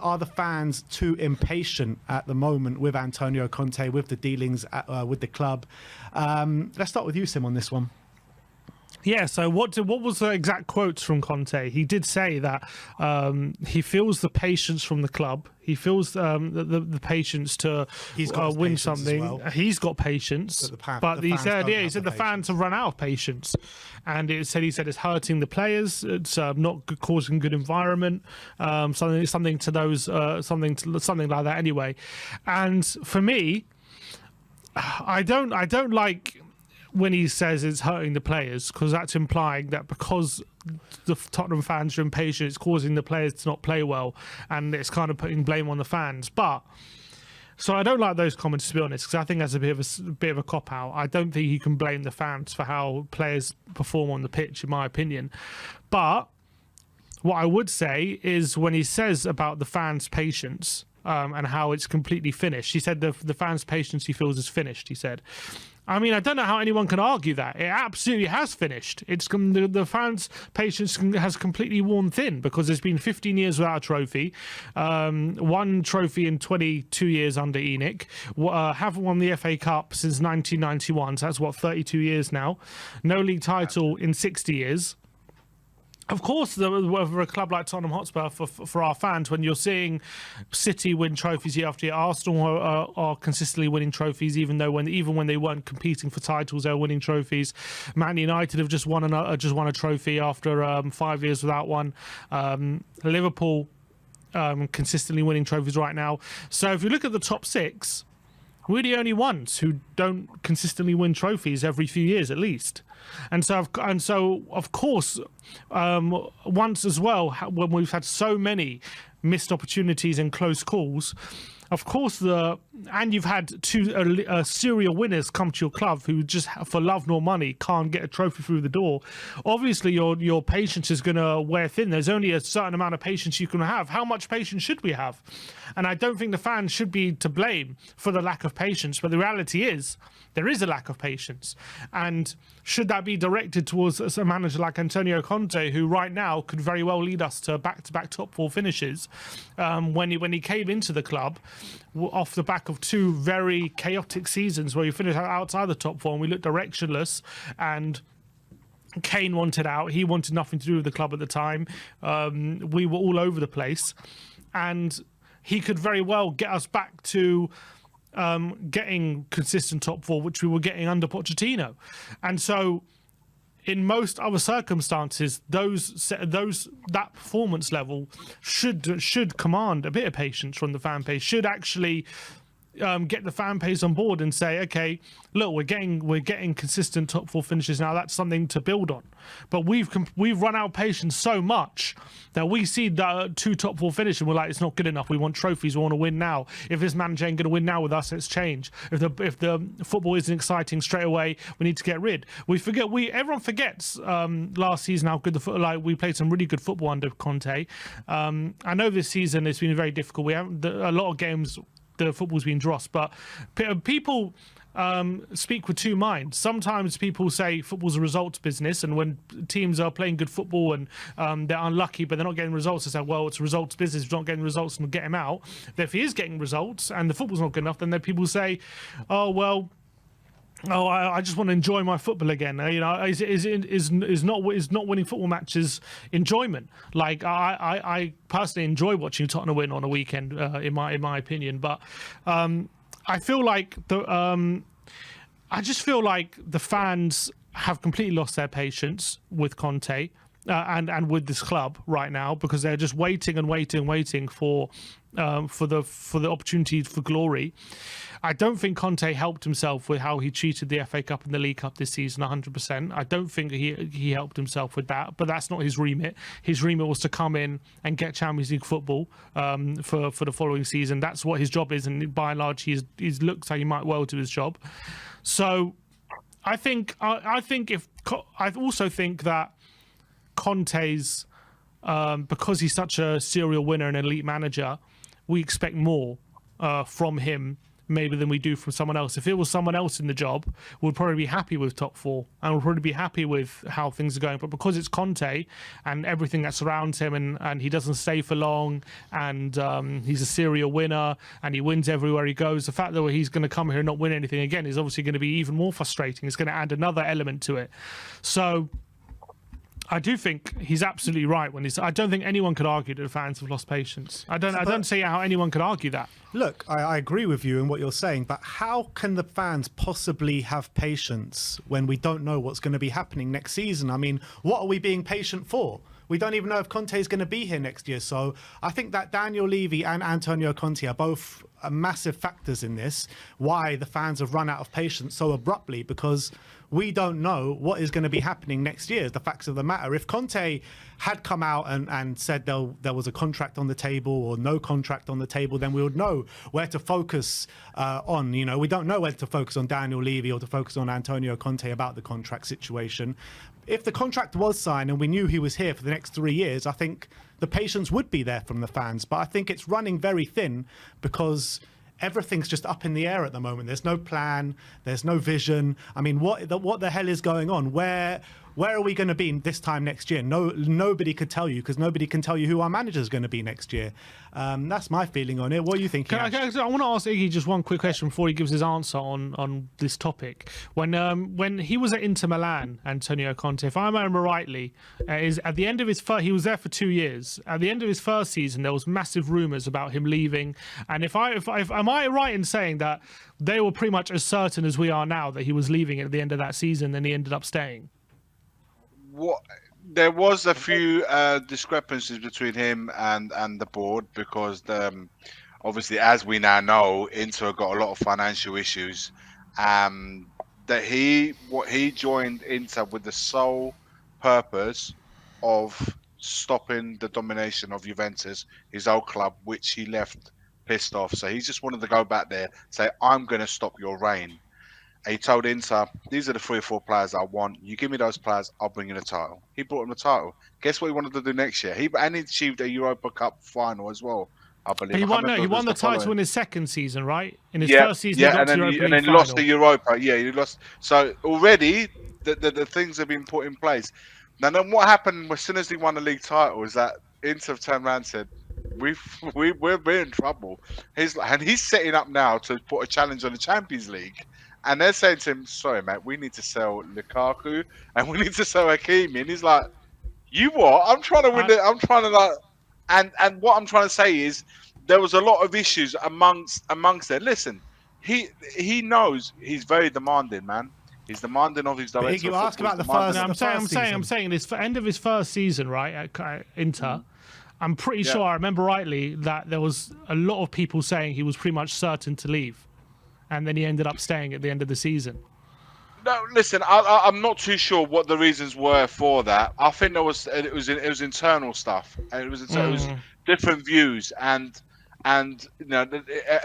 Are the fans too impatient at the moment with Antonio Conte, with the dealings with the club? Let's start with you, Sim, on this one. Yeah, so what was the exact quotes from Conte? He did say that he feels the patience from the club. He feels the patience to win something. Well. He's got patience, but he said the fans have run out of patience, and he said it's hurting the players. It's not causing good environment. Something to those something like that anyway. And for me, I don't like when he says it's hurting the players, because that's implying that because the Tottenham fans are impatient, it's causing the players to not play well, and it's kind of putting blame on the fans. But so I don't like those comments, to be honest, because I think that's a bit of a cop out. I don't think you can blame the fans for how players perform on the pitch, in my opinion. But what I would say is when he says about the fans' patience and how it's completely finished, he said the fans' patience he feels is finished. He said. I mean, I don't know how anyone can argue that. It absolutely has finished. It's the fans' patience has completely worn thin, because there's been 15 years without a trophy, one trophy in 22 years under ENIC, haven't won the FA Cup since 1991, so that's, 32 years now. No league title in 60 years. Of course, for a club like Tottenham Hotspur, for our fans, when you're seeing City win trophies year after year, Arsenal are consistently winning trophies, even when they weren't competing for titles, they were winning trophies. Man United have just won a trophy after 5 years without one. Liverpool consistently winning trophies right now. So if you look at the top six, we're the only ones who don't consistently win trophies every few years, at least. And so of course, once as well, when we've had so many missed opportunities and close calls, of course, and you've had two serial winners come to your club who just for love nor money can't get a trophy through the door. Obviously, your patience is going to wear thin. There's only a certain amount of patience you can have. How much patience should we have? And I don't think the fans should be to blame for the lack of patience. But the reality is there is a lack of patience. And should that be directed towards a manager like Antonio Conte, who right now could very well lead us to back-to-back top four finishes, when he came into the club off the back of two very chaotic seasons where you finished outside the top four and we looked directionless, and Kane wanted out. He wanted nothing to do with the club at the time. We were all over the place, and he could very well get us back to getting consistent top four, which we were getting under Pochettino. And so in most other circumstances, that performance level should command a bit of patience from the fan base, should actually get the fan base on board and say, okay, look, we're getting consistent top four finishes now. That's something to build on. But we've run out of patience so much that we see the two top four finish and we're like, it's not good enough. We want trophies. We want to win now. If this manager ain't going to win now with us, let's change. If the football isn't exciting straight away, we need to get rid. Everyone forgets last season how good we played some really good football under Conte. I know this season it's been very difficult. We haven't a lot of games. The football's been drossed, but people speak with two minds. Sometimes people say football's a results business, and when teams are playing good football and they're unlucky but they're not getting results, they say, well, it's a results business, if you're not getting results, and get him out. But if he is getting results and the football's not good enough, then people say, I just want to enjoy my football again. Is not winning football matches enjoyment? Like I personally enjoy watching Tottenham win on a weekend, in my opinion. But I feel like I just feel like the fans have completely lost their patience with Conte and with this club right now, because they're just waiting for the opportunity for glory. I don't think Conte helped himself with how he treated the FA Cup and the League Cup this season 100%. I don't think he helped himself with that, but that's not his remit. His remit was to come in and get Champions League football for the following season. That's what his job is, and by and large, he's looked like he might well do his job. So I also think that Conte's, because he's such a serial winner and elite manager, we expect more from him maybe than we do from someone else. If it was someone else in the job, we'd probably be happy with top four and we'd probably be happy with how things are going. But because it's Conte and everything that surrounds him, and he doesn't stay for long, and he's a serial winner and he wins everywhere he goes, the fact that he's going to come here and not win anything again is obviously going to be even more frustrating. It's going to add another element to it. So I do think he's absolutely right when I don't think anyone could argue that the fans have lost patience. I don't see how anyone could argue that. Look, I agree with you in what you're saying, but how can the fans possibly have patience when we don't know what's going to be happening next season? I mean, what are we being patient for? We don't even know if Conte is going to be here next year. So I think that Daniel Levy and Antonio Conte are both massive factors in this, why the fans have run out of patience so abruptly, because we don't know what is going to be happening next year, is the facts of the matter. If Conte had come out and said there was a contract on the table or no contract on the table, then we would know where to focus on. You know, we don't know where to focus on Daniel Levy or to focus on Antonio Conte about the contract situation. If the contract was signed and we knew he was here for the next 3 years, I think the patience would be there from the fans. But I think it's running very thin because everything's just up in the air at the moment. There's no plan. There's no vision. I mean, what the hell is going on? Where are we going to be this time next year? Nobody could tell you, because nobody can tell you who our manager is going to be next year. That's my feeling on it. What are you thinking? I want to ask Iggy just one quick question before he gives his answer on this topic. When he was at Inter Milan, Antonio Conte, if I remember rightly, is at the end of his he was there for 2 years. At the end of his first season, there was massive rumours about him leaving. And if am I right in saying that they were pretty much as certain as we are now that he was leaving at the end of that season, and he ended up staying? There was a few discrepancies between him and the board, because obviously, as we now know, Inter got a lot of financial issues. That he joined Inter with the sole purpose of stopping the domination of Juventus, his old club, which he left pissed off. So he just wanted to go back there, say, "I'm going to stop your reign." And he told Inter, "These are the 3 or 4 players I want. You give me those players, I'll bring you the title." He brought him the title. Guess what he wanted to do next year? He achieved a Europa Cup final as well, I believe. He won the title in his second season, right? In his first season, he got and then he lost the Europa. Yeah, he lost. So already the things have been put in place. Now, then what happened as soon as he won the league title is that Inter turned around and said, we're in trouble. He's setting up now to put a challenge on the Champions League. And they're saying to him, "Sorry, mate, we need to sell Lukaku and we need to sell Hakimi." And he's like, "You what? I'm trying to win it. I'm trying to like," and what I'm trying to say is there was a lot of issues amongst them. Listen, he knows he's very demanding, man. He's demanding of his director. You ask about the first. I'm saying this end of his first season, right, at Inter. I'm pretty sure I remember rightly that there was a lot of people saying he was pretty much certain to leave. And then he ended up staying at the end of the season. No, listen, I'm not too sure what the reasons were for that. I think it was internal stuff, and it was different views, and you know,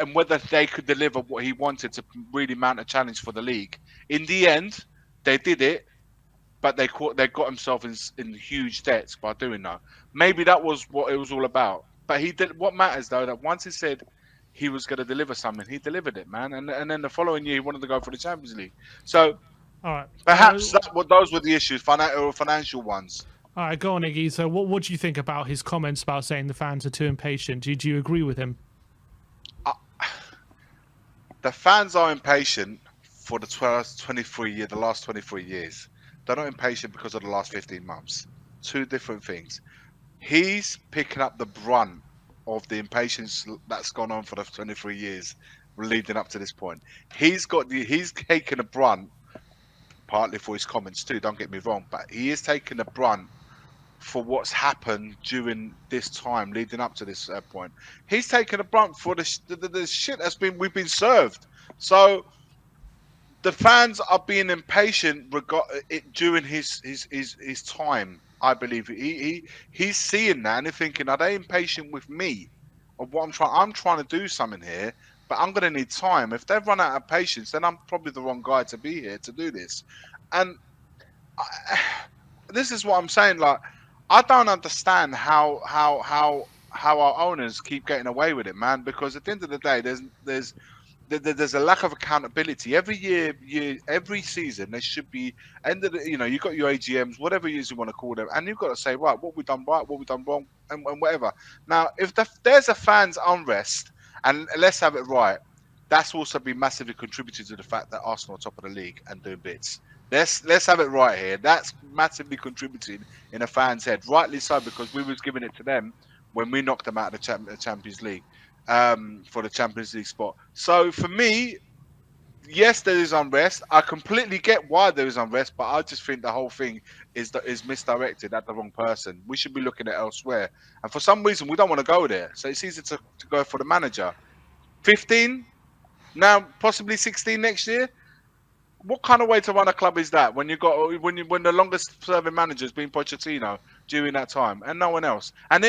and whether they could deliver what he wanted to really mount a challenge for the league. In the end, they did it, but they got themselves in huge debts by doing that. Maybe that was what it was all about. But he did. What matters though, that once he said he was going to deliver something, he delivered it, man. And then the following year, he wanted to go for the Champions League. So, all right, perhaps those were the issues, financial ones. All right, go on, Iggy. So, what do you think about his comments about saying the fans are too impatient? Do you agree with him? The fans are impatient for the last 23 years. They're not impatient because of the last 15 months. Two different things. He's picking up the brunt of the impatience that's gone on for the 23 years leading up to this point. He's taken the brunt, partly for his comments too, don't get me wrong, but he is taking the brunt for what's happened during this time leading up to this point. He's taken the brunt for the shit we've been served. So the fans are being impatient during his time. I believe he's seeing that and he's thinking, are they impatient with me? Or what I'm trying to do something here, but I'm going to need time. If they've run out of patience, then I'm probably the wrong guy to be here to do this. And this is what I'm saying. Like, I don't understand how our owners keep getting away with it, man. Because at the end of the day, there's there's a lack of accountability. Every year, every season, there should be you've got your AGMs, whatever it is you want to call them, and you've got to say, right, what we've done right, what we've done wrong, and whatever. Now, if there's a fans unrest, and let's have it right, that's also been massively contributed to the fact that Arsenal are top of the league and doing bits. Let's have it right here. That's massively contributing in a fan's head, rightly so, because we was giving it to them when we knocked them out of the Champions League for the Champions League spot. So for me, yes, there is unrest. I completely get why there is unrest, but I just think the whole thing is misdirected at the wrong person. We should be looking at elsewhere, and for some reason we don't want to go there. So it's easy to go for the manager. 15 now, possibly 16 next year. What kind of way to run a club is that when when the longest serving manager has been Pochettino during that time and no one else? And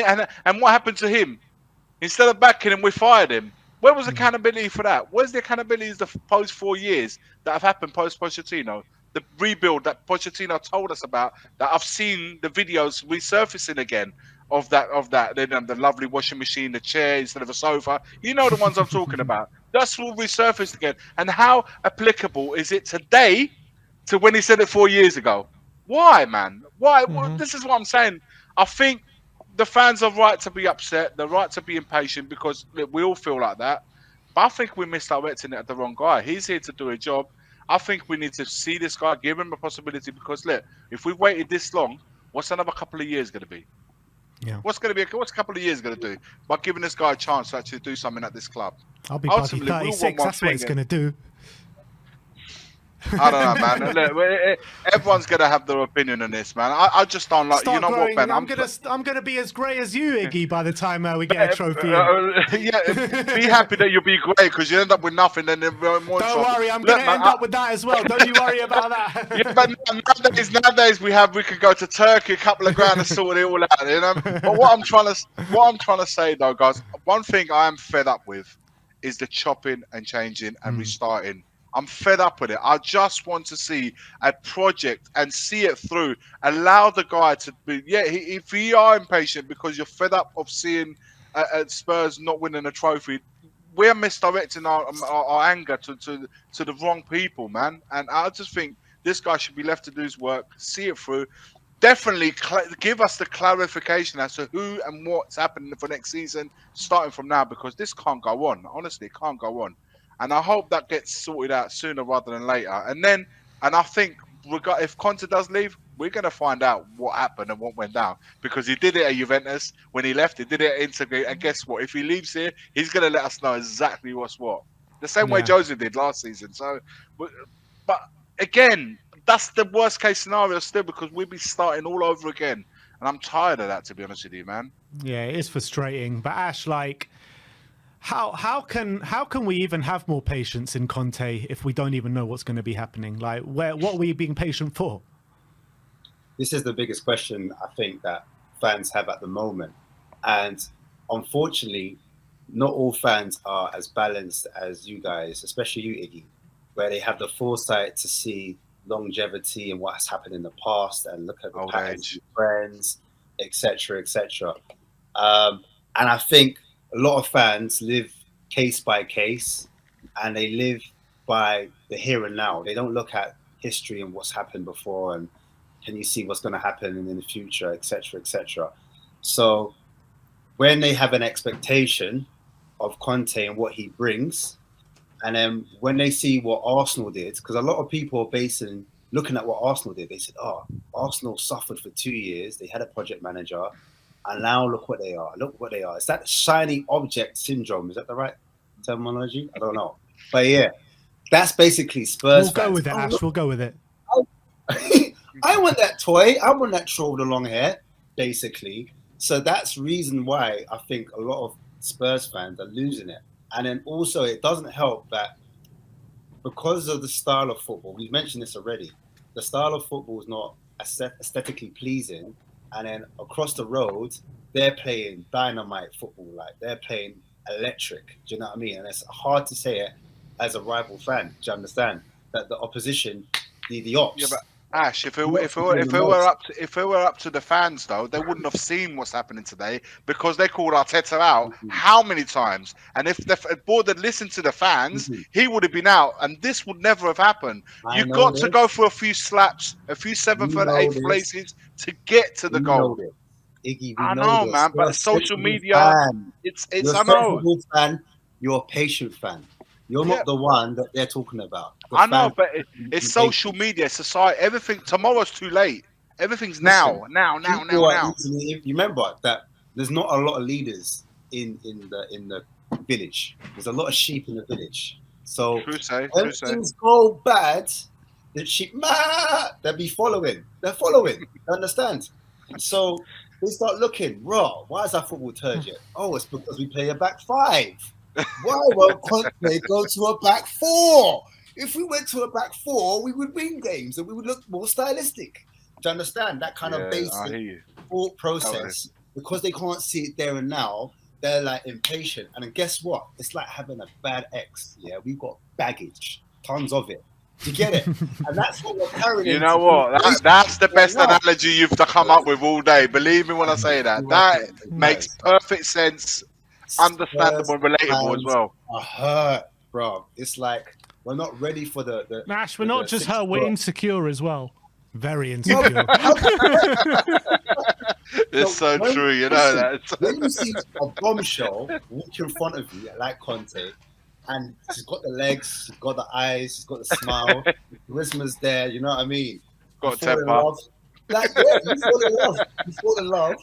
what happened to him? Instead of backing him, we fired him. Where was accountability for that? Where's the accountability of the post 4 years that have happened post Pochettino? The rebuild that Pochettino told us about, that I've seen the videos resurfacing again of that. The lovely washing machine, the chair instead of a sofa. You know the ones I'm talking about. That's all resurfaced again. And how applicable is it today to when he said it 4 years ago? Why, man? Why? Well, this is what I'm saying. I think the fans are right to be upset. They're right to be impatient because look, we all feel like that. But I think we're misdirecting it at the wrong guy. He's here to do a job. I think we need to see this guy, give him a possibility, because look, if we've waited this long, what's another couple of years going to be? Yeah. What's a couple of years going to do by giving this guy a chance to actually do something at this club? I'll be bloody 36. That's what it's going to do. I don't know, man. Look, everyone's gonna have their opinion on this, man. I just don't like. Start you know growing. what, Ben? I'm gonna be as grey as you, Iggy, by the time we get a trophy. Yeah, be happy that you'll be grey because you end up with nothing, and then more Don't trouble. worry, I'm gonna end up with that as well. Don't you worry about that. Yeah, but nowadays we can go to Turkey, a couple of grand, and sort it all out, you know. But what I'm trying to say though, guys, one thing I am fed up with is the chopping and changing and restarting. I'm fed up with it. I just want to see a project and see it through. Allow the guy to be. Yeah, if you are impatient because you're fed up of seeing Spurs not winning a trophy, we're misdirecting our anger to the wrong people, man. And I just think this guy should be left to do his work, see it through. Definitely give us the clarification as to who and what's happening for next season, starting from now, because this can't go on. Honestly, it can't go on. And I hope that gets sorted out sooner rather than later. And I think if Conte does leave, we're going to find out what happened and what went down. Because he did it at Juventus when he left. He did it at Inter. And guess what? If he leaves here, he's going to let us know exactly what's what. The same way Jose did last season. So, but again, that's the worst case scenario still, because we'll be starting all over again. And I'm tired of that, to be honest with you, man. Yeah, it is frustrating. But Ash, like, How can we even have more patience in Conte if we don't even know what's going to be happening? Like, what are we being patient for? This is the biggest question I think that fans have at the moment, and unfortunately, not all fans are as balanced as you guys, especially you, Iggy, where they have the foresight to see longevity and what has happened in the past and look at the patterns of trends, etc., etc. And I think a lot of fans live case by case, and they live by the here and now. They don't look at history and what's happened before, and can you see what's going to happen in the future, etc., etc. So when they have an expectation of Conte and what he brings, and then when they see what Arsenal did, because a lot of people are looking at what Arsenal did, they said, oh, Arsenal suffered for 2 years. They had a project manager. And now look what they are. Look what they are. It's that shiny object syndrome. Is that the right terminology? I don't know. But yeah, that's basically Spurs. We'll go with it, Ash. We'll go with it. I want that toy. I want that troll with the long hair, basically. So that's reason why I think a lot of Spurs fans are losing it. And then also it doesn't help that because of the style of football, we've mentioned this already, the style of football is not aesthetically pleasing. And then across the road, they're playing dynamite football. Like, they're playing electric. Do you know what I mean? And it's hard to say it as a rival fan. Do you understand? That the opposition, the ops. Yeah, Ash, if it were up to the fans though, they wouldn't have seen what's happening today because they called Arteta out how many times? And if the board had listened to the fans, he would have been out, and this would never have happened. You've got to go for a few slaps, a few 7th and 8th places to get to the goal. Iggy, I know, man, but social media, it's I know. Fan, you're a patient fan. You're not the one that they're talking about. I know, but it's social media, society, everything. Tomorrow's too late. Everything's now. You remember that there's not a lot of leaders in the village. There's a lot of sheep in the village. So when things go bad, the sheep, they'll be following. They're following. You understand? So they start looking, why is our football turgid? Oh, it's because we play a back 5. Why won't Conte go to a back 4? If we went to a back 4, we would win games and we would look more stylistic. Do you understand? That kind of basic thought process. Because they can't see it there and now, they're like impatient. And then guess what? It's like having a bad ex. Yeah, we've got baggage, tons of it. You get it? And that's what we're carrying. You know what? That's the best analogy you've come up with all day. Believe me when I say that. That makes perfect sense. Understandable and relatable as well. I hurt, bro. It's like we're not ready for the Nash, we're not just hurt, we're insecure as well. Very insecure. It's so true, you know that. When you see a bombshell walk in front of you like Conte, and she's got the legs, she's got the eyes, she's got the smile, charisma's there, you know what I mean? Got temper. Like, you fall in love,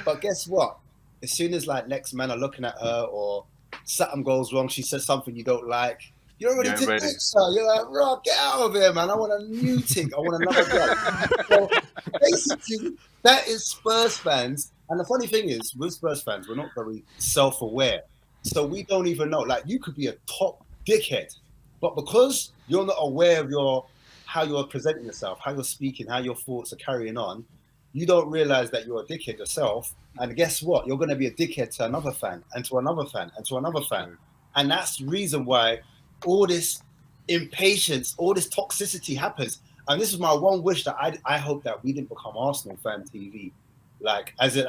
but guess what? As soon as like next men are looking at her or something goes wrong, she says something you don't like, you're ready to ditch her. You're like, Rob, get out of here, man. I want a new tick. I want another guy. So basically, that is Spurs fans. And the funny thing is, with Spurs fans, we're not very self-aware. So we don't even know. Like, you could be a top dickhead, but because you're not aware of how you're presenting yourself, how you're speaking, how your thoughts are carrying on, you don't realize that you're a dickhead yourself. And guess what? You're going to be a dickhead to another fan and to another fan and to another fan. And that's the reason why all this impatience, all this toxicity happens. And this is my one wish, that I hope that we didn't become Arsenal fan TV. Like, as a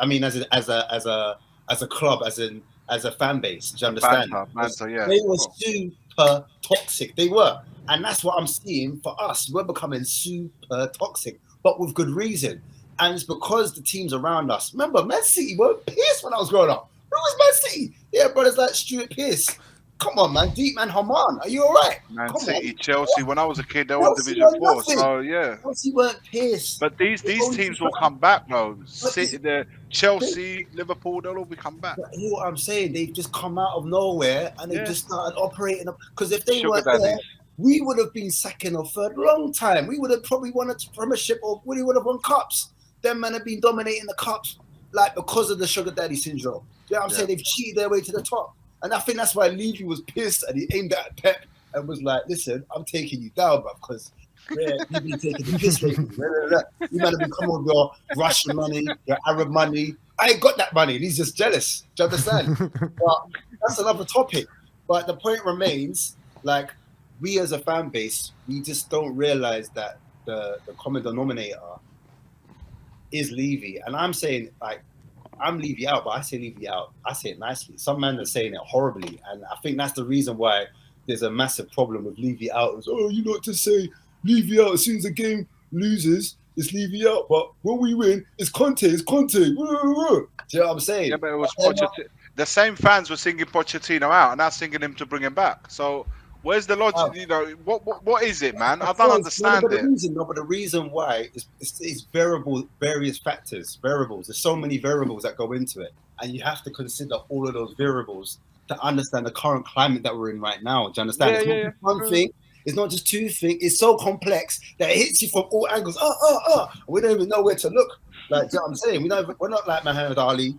club, as a fan base. Do you understand? Banter, yeah. They were super toxic. They were. And that's what I'm seeing for us. We're becoming super toxic, but with good reason. And it's because the teams around us. Remember, Man City were pissed when I was growing up. Who was Man City? Yeah, brothers like Stuart Pearce. Come on, man. Deep man, Haman. Are you all right? Man City, Chelsea. When I was a kid, they were Division 4. So, yeah. Chelsea weren't pissed. But these teams will come back, though. City, the Chelsea, Liverpool, they'll all be come back. But you know what I'm saying? They've just come out of nowhere and they just started operating. Because if they weren't there, we would have been second or third long time. We would have probably won a Premiership, or we would have won cups. Them men have been dominating the cups, like, because of the sugar daddy syndrome. You know what I'm saying? They've cheated their way to the top. And I think that's why Levy was pissed and he aimed at Pep and was like, listen, I'm taking you down, bro, because you've been taking the piss lately. You might have been coming with your Russian money, your Arab money. I ain't got that money. And he's just jealous. Do you understand? But that's another topic. But the point remains, like, we as a fan base, we just don't realize that the common denominator is Levy. And I'm saying, like, I'm Levy out, but I say Levy out. I say it nicely. Some men are saying it horribly. And I think that's the reason why there's a massive problem with Levy out. It's, you know what to say, Levy out. As soon as the game loses, it's Levy out. But when we win, it's Conte. It's Conte. Do you know what I'm saying? Yeah, but it was Pochettino. The same fans were singing Pochettino out and now singing him to bring him back. So where's the logic? You know, what is it, man? I don't understand it. But the reason why is various factors, variables. There's so many variables that go into it, and you have to consider all of those variables to understand the current climate that we're in right now. Do you understand? It's not just one thing. It's not just two things. It's so complex that it hits you from all angles. We don't even know where to look. Like, do you know what I'm saying? We're not like Muhammad Ali,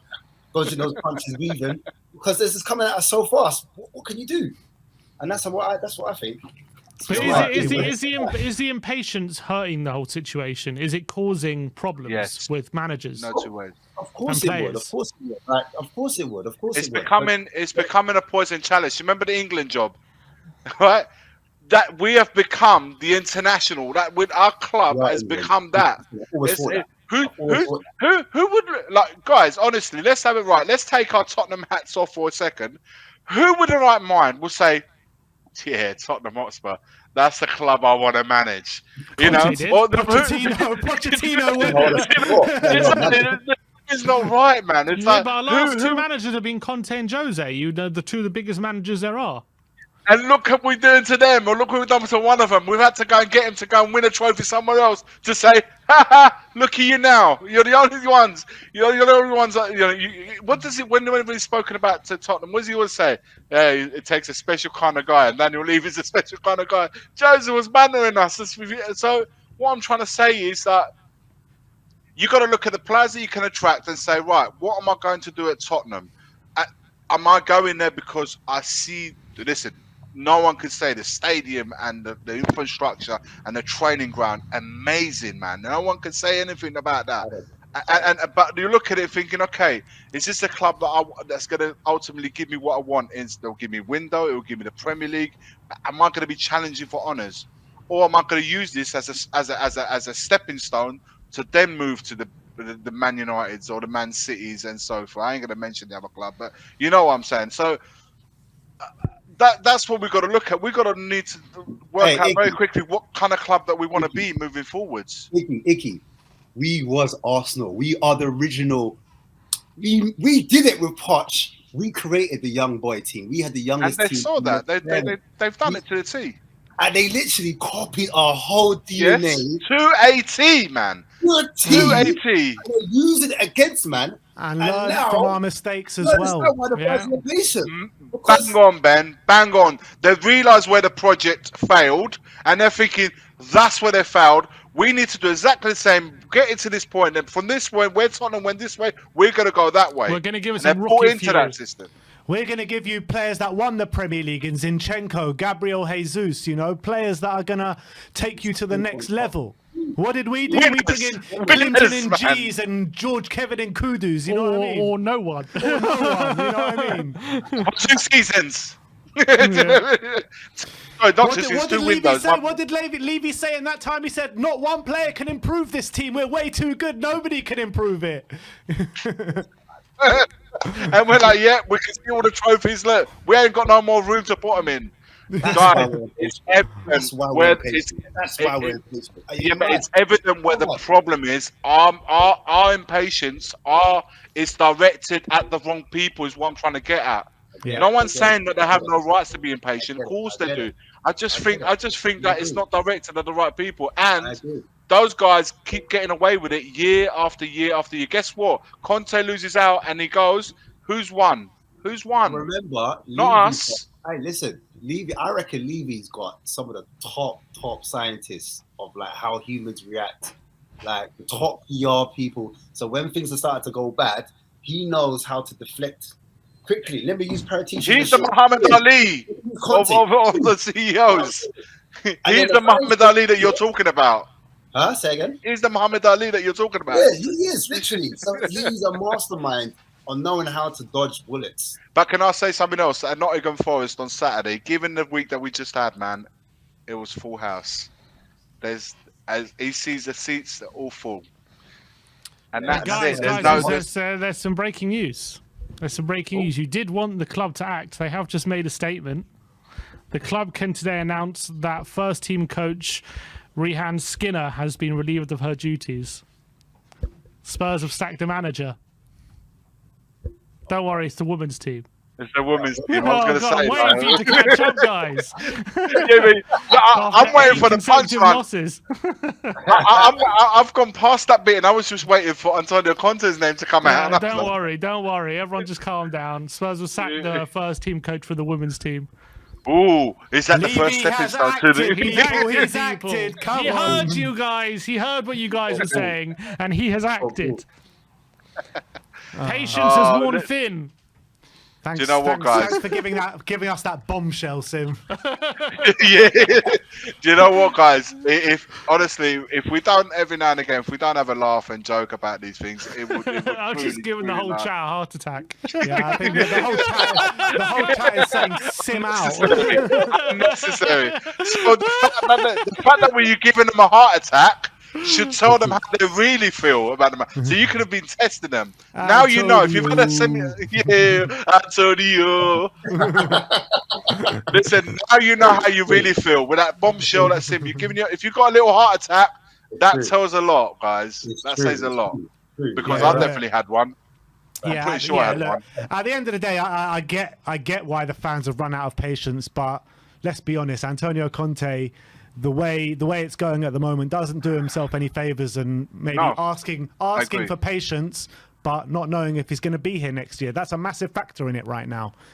dodging those punches, weaving, because this is coming at us so fast. What can you do? And that's what I think. But is the impatience hurting the whole situation? Is it causing problems with managers? No two ways. Of course it would. Of course it would. Like, of course it would. Of course it's becoming a poison chalice. You remember the England job, right? that we have become the international. That with our club has become that. Who would like, guys? Honestly, let's have it right. Let's take our Tottenham hats off for a second. Who with the right mind will say, "Yeah, Tottenham Hotspur. That's the club I want to manage." You know, or Pochettino. It's not right, man. It's like, but our last two managers have been Conte and Jose. You know, the two of the biggest managers there are. And look what we're doing to them, or look what we've done to one of them. We've had to go and get him to go and win a trophy somewhere else to say, "Ha ha! Look at you now. You're the only ones. You're the only ones." That, you know, what does it? Whenever he's spoken about to Tottenham, what does he always say? Yeah, it takes a special kind of guy, and Daniel Levy's a special kind of guy. Jose was bantering us. So what I'm trying to say is that you got to look at the players that you can attract and say, right, what am I going to do at Tottenham? Am I going there because I see? Listen. No one could say the stadium and the infrastructure and the training ground, amazing, man. No one could say anything about that. But you look at it thinking, okay, is this a club that's going to ultimately give me what I want? They'll give me window, it will give me the Premier League. Am I going to be challenging for honours, or am I going to use this as a stepping stone to then move to the Man Uniteds or the Man Cities and so forth? I ain't going to mention the other club, but you know what I'm saying. So. That's what we've got to look at. We've got to need to work out very quickly what kind of club that we want to be moving forwards. Icky, we was Arsenal. We are the original. We did it with Poch. We created the young boy team. We had the youngest team. And they saw that. They've done it to the T. And they literally copied our whole DNA. Yes, to a T, man. To a T. They used it against man. And learn from our mistakes as well. Bang on, Ben. Bang on. They've realised where the project failed, and they're thinking that's where they failed. We need to do exactly the same. Get it to this point, and from this way, where Tottenham went this way, we're going to go that way. We're going to give us some rookie into that system. We're going to give you players that won the Premier League in Zinchenko, Gabriel Jesus, you know, players that are going to take you to the next level. What did we do? We bring in Clinton and G's and George Kevin and Kudus, you know what I mean? Or no one. Or no one, you know what I mean? 2 seasons. What did Levy say in that time? He said, not one player can improve this team. We're way too good. Nobody can improve it. And we're like, yeah, we can see all the trophies. Look, we ain't got no more room to put them in. Guys, it's evident where it's evident where the problem is. Our impatience is directed at the wrong people. Is what I'm trying to get at. Yeah. No one's saying that they have no rights to be impatient. Of course they do. I just think that it's not directed at the right people, and those guys keep getting away with it year after year after year. Guess what? Conte loses out and he goes, "Who's won? Who's won? Remember, not us." Hey, listen, Levy. I reckon Levy's got some of the top scientists of like how humans react, like the top PR people. So when things are starting to go bad, he knows how to deflect quickly. Let me use Paratician. He's the Muhammad Ali of the CEOs. He's the Muhammad Ali that you're talking about. Huh? Say again? He's the Muhammad Ali that you're talking about. Yeah, he is, literally. So he's a mastermind on knowing how to dodge bullets. But can I say something else? At Nottingham Forest on Saturday, given the week that we just had, man, it was full house. As he sees the seats, they're all full. And that's guys, it. There's some breaking news. There's some breaking news. You did want the club to act. They have just made a statement. The club can today announce that first team coach Rehan Skinner has been relieved of her duties. Spurs have sacked the manager. Don't worry, it's the women's team. It's the women's team. I was going to say. I'm waiting for you to catch up, guys. I'm waiting for the punchline. I've gone past that bit, and I was just waiting for Antonio Conte's name to come out. Don't worry. Everyone just calm down. Spurs will sack the first team coach for the women's team. Ooh, is that the first stepping stone to the... He's acted. He heard you guys. He heard what you guys were saying, and he has acted. Patience has worn thin. Thanks, Do you know what, guys? Thanks for giving us that bombshell, Sim. Yeah. Do you know what, guys? If honestly, if we don't every now and again, if we don't have a laugh and joke about these things, it would. I'm just giving the whole chat a heart attack. Yeah, I think the whole chat is saying Sim out. Unnecessary. So the fact that when you're giving them a heart attack should tell them how they really feel about them. So you could have been testing them. Now you know. If you've had a Antonio. Listen, now you know how you really feel with that bombshell. That's him. You're giving you. If you got a little heart attack, that tells a lot, guys. That says a lot. Because I definitely had one. I'm pretty sure I had one. At the end of the day, I get why the fans have run out of patience, but let's be honest, Antonio Conte, the way it's going at the moment doesn't do himself any favors, and maybe asking for patience but not knowing if he's going to be here next year. That's a massive factor in it right now.